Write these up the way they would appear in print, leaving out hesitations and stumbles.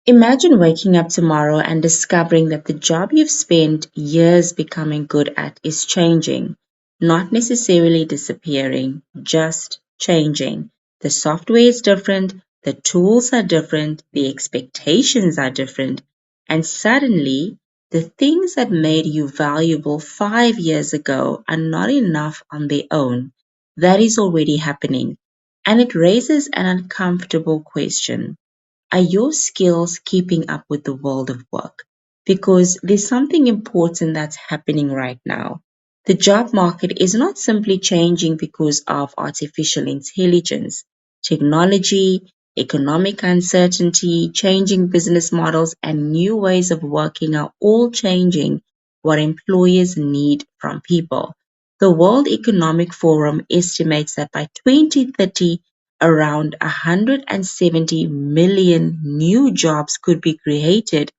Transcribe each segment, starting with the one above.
Imagine waking up tomorrow and discovering that the job you've spent years becoming good at is changing, not necessarily disappearing, just changing. The software is different, the tools are different, the expectations are different, and suddenly the things that made you valuable 5 years ago are not enough on their own. That is already happening, and it raises an uncomfortable question. Are your skills keeping up with the world of work? Because there's something important that's happening right now. The job market is not simply changing because of artificial intelligence. Technology, economic uncertainty, changing business models, and new ways of working are all changing what employers need from people. The World Economic Forum estimates that by 2030, around 170 million new jobs could be created,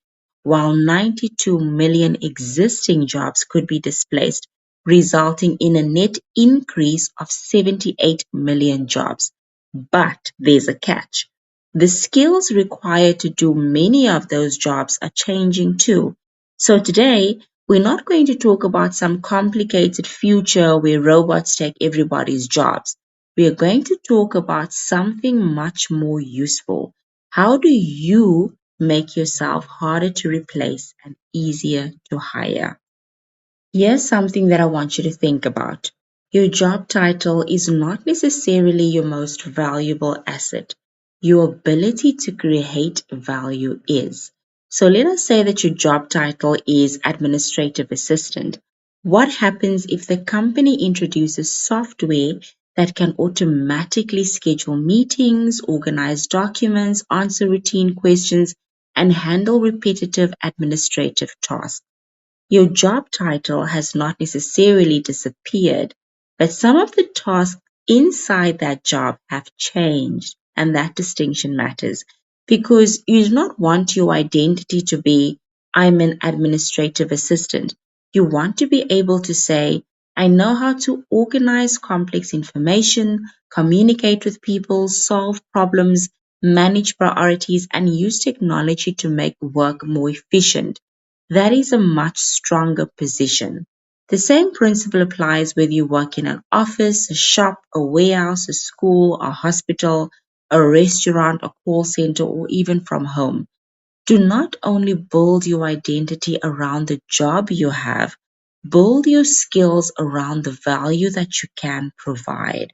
while 92 million existing jobs could be displaced, resulting in a net increase of 78 million jobs. But there's a catch. The skills required to do many of those jobs are changing too. So today, we're not going to talk about some complicated future where robots take everybody's jobs. We are going to talk about something much more useful. How do you make yourself harder to replace and easier to hire? Here's something that I want you to think about. Your job title is not necessarily your most valuable asset. Your ability to create value is. So let us say that your job title is administrative assistant. What happens if the company introduces software that can automatically schedule meetings, organize documents, answer routine questions, and handle repetitive administrative tasks? Your job title has not necessarily disappeared, but some of the tasks inside that job have changed, and that distinction matters because you do not want your identity to be, I'm an administrative assistant. You want to be able to say, I know how to organize complex information, communicate with people, solve problems, manage priorities, and use technology to make work more efficient. That is a much stronger position. The same principle applies whether you work in an office, a shop, a warehouse, a school, a hospital, a restaurant, a call center, or even from home. Do not only build your identity around the job you have, build your skills around the value that you can provide.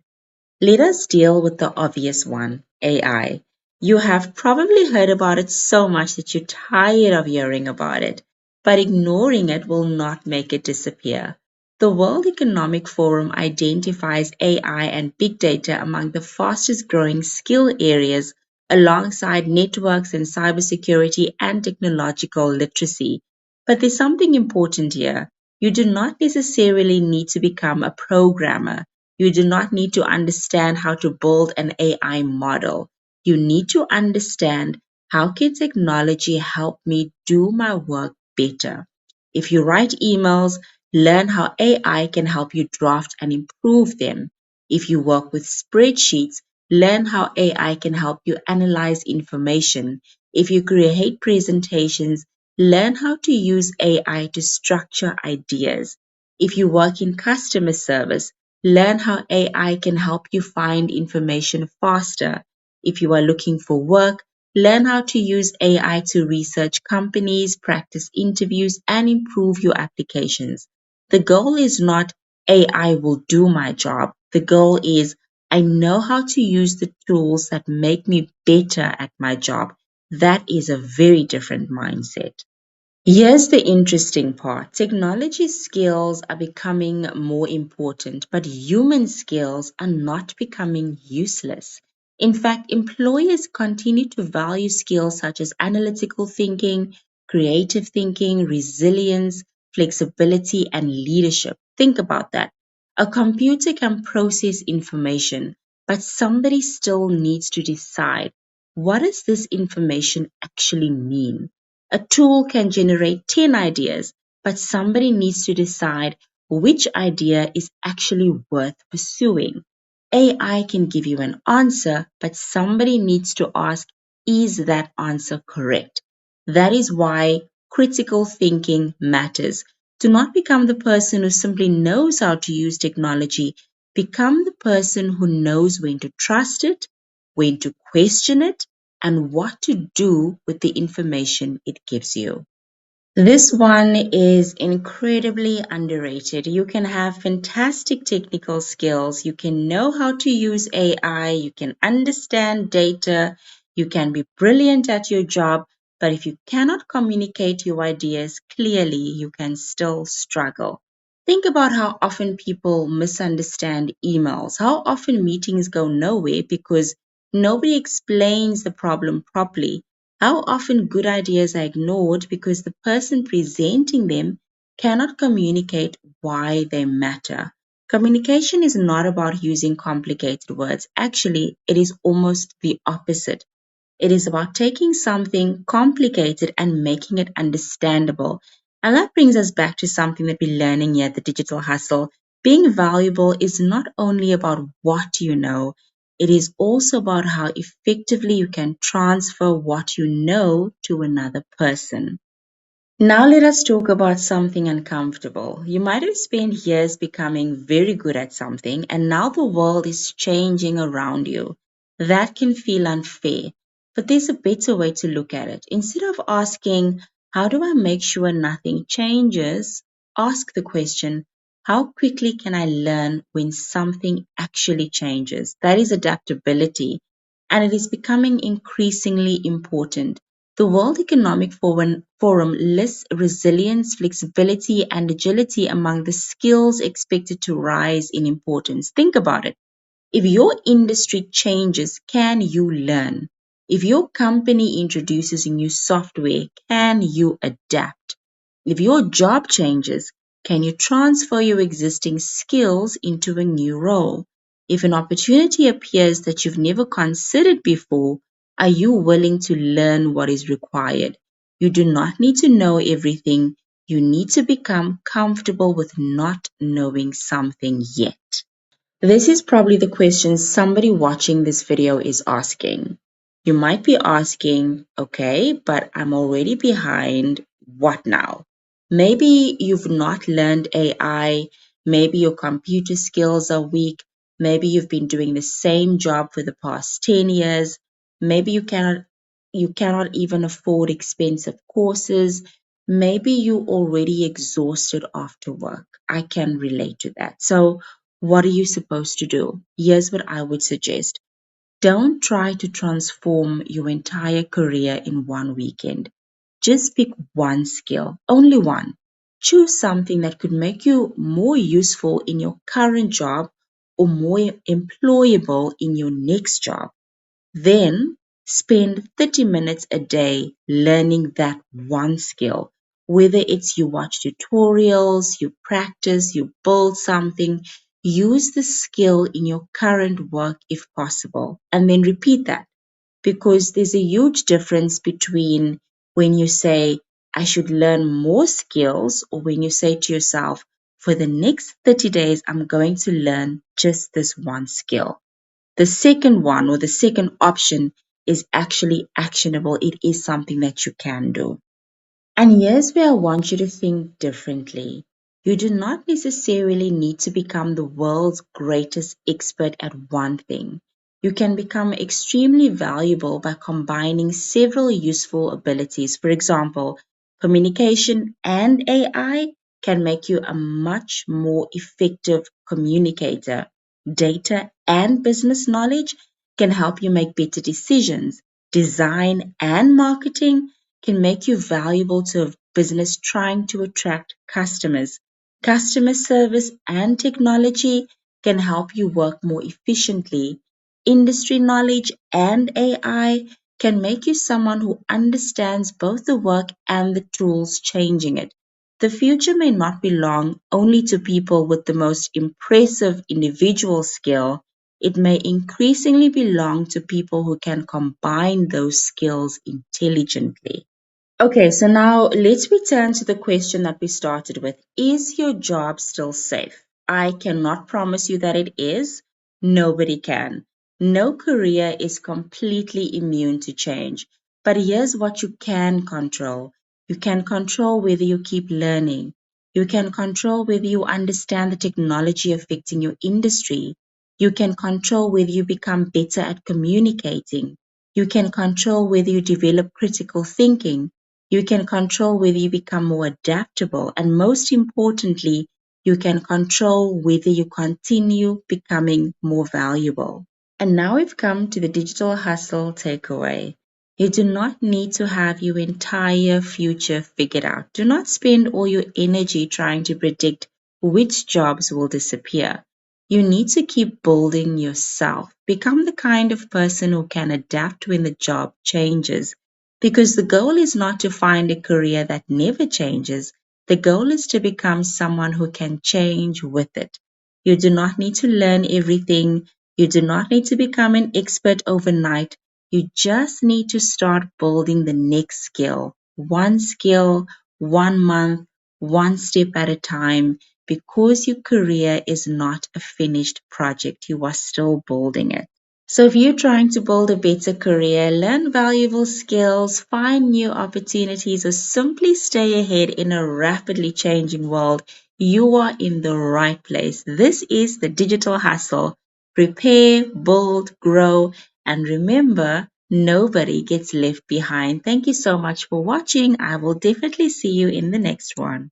Let us deal with the obvious one, AI. You have probably heard about it so much that you're tired of hearing about it, but ignoring it will not make it disappear. The World Economic Forum identifies AI and big data among the fastest growing skill areas alongside networks and cybersecurity and technological literacy. But there's something important here. You do not necessarily need to become a programmer. You do not need to understand how to build an AI model. You need to understand how can technology help me do my work better. If you write emails, learn how AI can help you draft and improve them. If you work with spreadsheets, learn how AI can help you analyze information. If you create presentations, learn how to use AI to structure ideas. If you work in customer service, learn how AI can help you find information faster. If you are looking for work, learn how to use AI to research companies, practice interviews, and improve your applications. The goal is not AI will do my job. The goal is I know how to use the tools that make me better at my job. That is a very different mindset. Here's the interesting part. Technology skills are becoming more important, but human skills are not becoming useless. In fact, employers continue to value skills such as analytical thinking, creative thinking, resilience, flexibility, and leadership. Think about that. A computer can process information, but somebody still needs to decide, what does this information actually mean? A tool can generate 10 ideas, but somebody needs to decide which idea is actually worth pursuing. AI can give you an answer, but somebody needs to ask, Is that answer correct? That is why critical thinking matters. Do not become the person who simply knows how to use technology. Become the person who knows when to trust it, when to question it, and what to do with the information it gives you. This one is incredibly underrated. You can have fantastic technical skills. You can know how to use AI. You can understand data. You can be brilliant at your job. But if you cannot communicate your ideas clearly, you can still struggle. Think about how often people misunderstand emails, how often meetings go nowhere because nobody explains the problem properly, how often good ideas are ignored because the person presenting them cannot communicate why they matter. Communication is not about using complicated words. Actually, it is almost the opposite. It is about taking something complicated and making it understandable. And that brings us back to something that we're learning here at the Digital Hustle. Being valuable is not only about what you know, it is also about how effectively you can transfer what you know to another person. Now let us talk about something uncomfortable. You might have spent years becoming very good at something, and now the world is changing around you. That can feel unfair, but there's a better way to look at it. Instead of asking, how do I make sure nothing changes? Ask the question, how quickly can I learn when something actually changes? That is adaptability, and it is becoming increasingly important. The World Economic Forum lists resilience, flexibility, and agility among the skills expected to rise in importance. Think about it. If your industry changes, can you learn? If your company introduces new software, can you adapt? If your job changes, can you transfer your existing skills into a new role? If an opportunity appears that you've never considered before, are you willing to learn what is required? You do not need to know everything. You need to become comfortable with not knowing something yet. This is probably the question somebody watching this video is asking. You might be asking, okay, but I'm already behind. What now? Maybe you've not learned AI. Maybe your computer skills are weak. Maybe you've been doing the same job for the past 10 years. Maybe you cannot even afford expensive courses. Maybe you're already exhausted after work. I can relate to that. So what are you supposed to do? Here's what I would suggest. Don't try to transform your entire career in one weekend. Just pick one skill, only one. Choose something that could make you more useful in your current job or more employable in your next job. Then spend 30 minutes a day learning that one skill. Whether it's you watch tutorials, you practice, you build something, use the skill in your current work if possible, and then repeat that. Because there's a huge difference between when you say, I should learn more skills, or when you say to yourself, for the next 30 days, I'm going to learn just this one skill. The second one or the second option is actually actionable. It is something that you can do. And here's where I want you to think differently. You do not necessarily need to become the world's greatest expert at one thing. You can become extremely valuable by combining several useful abilities. For example, communication and AI can make you a much more effective communicator. Data and business knowledge can help you make better decisions. Design and marketing can make you valuable to a business trying to attract customers. Customer service and technology can help you work more efficiently. Industry knowledge and AI can make you someone who understands both the work and the tools changing it. The future may not belong only to people with the most impressive individual skill. It may increasingly belong to people who can combine those skills intelligently. Okay, so now let's return to the question that we started with. Is your job still safe? I cannot promise you that it is. Nobody can. No career is completely immune to change, but here's what you can control. You can control whether you keep learning. You can control whether you understand the technology affecting your industry. You can control whether you become better at communicating. You can control whether you develop critical thinking. You can control whether you become more adaptable. And most importantly, you can control whether you continue becoming more valuable. And now we've come to the digital hustle takeaway. You do not need to have your entire future figured out. Do not spend all your energy trying to predict which jobs will disappear. You need to keep building yourself. Become the kind of person who can adapt when the job changes. Because the goal is not to find a career that never changes. The goal is to become someone who can change with it. You do not need to learn everything. You do not need to become an expert overnight. You just need to start building the next skill, 1 month, one step at a time, because your career is not a finished project. You are still building it. So if you're trying to build a better career, learn valuable skills, find new opportunities, or simply stay ahead in a rapidly changing world, you are in the right place. This is the digital hustle. Prepare, build, grow, and remember, nobody gets left behind. Thank you so much for watching. I will definitely see you in the next one.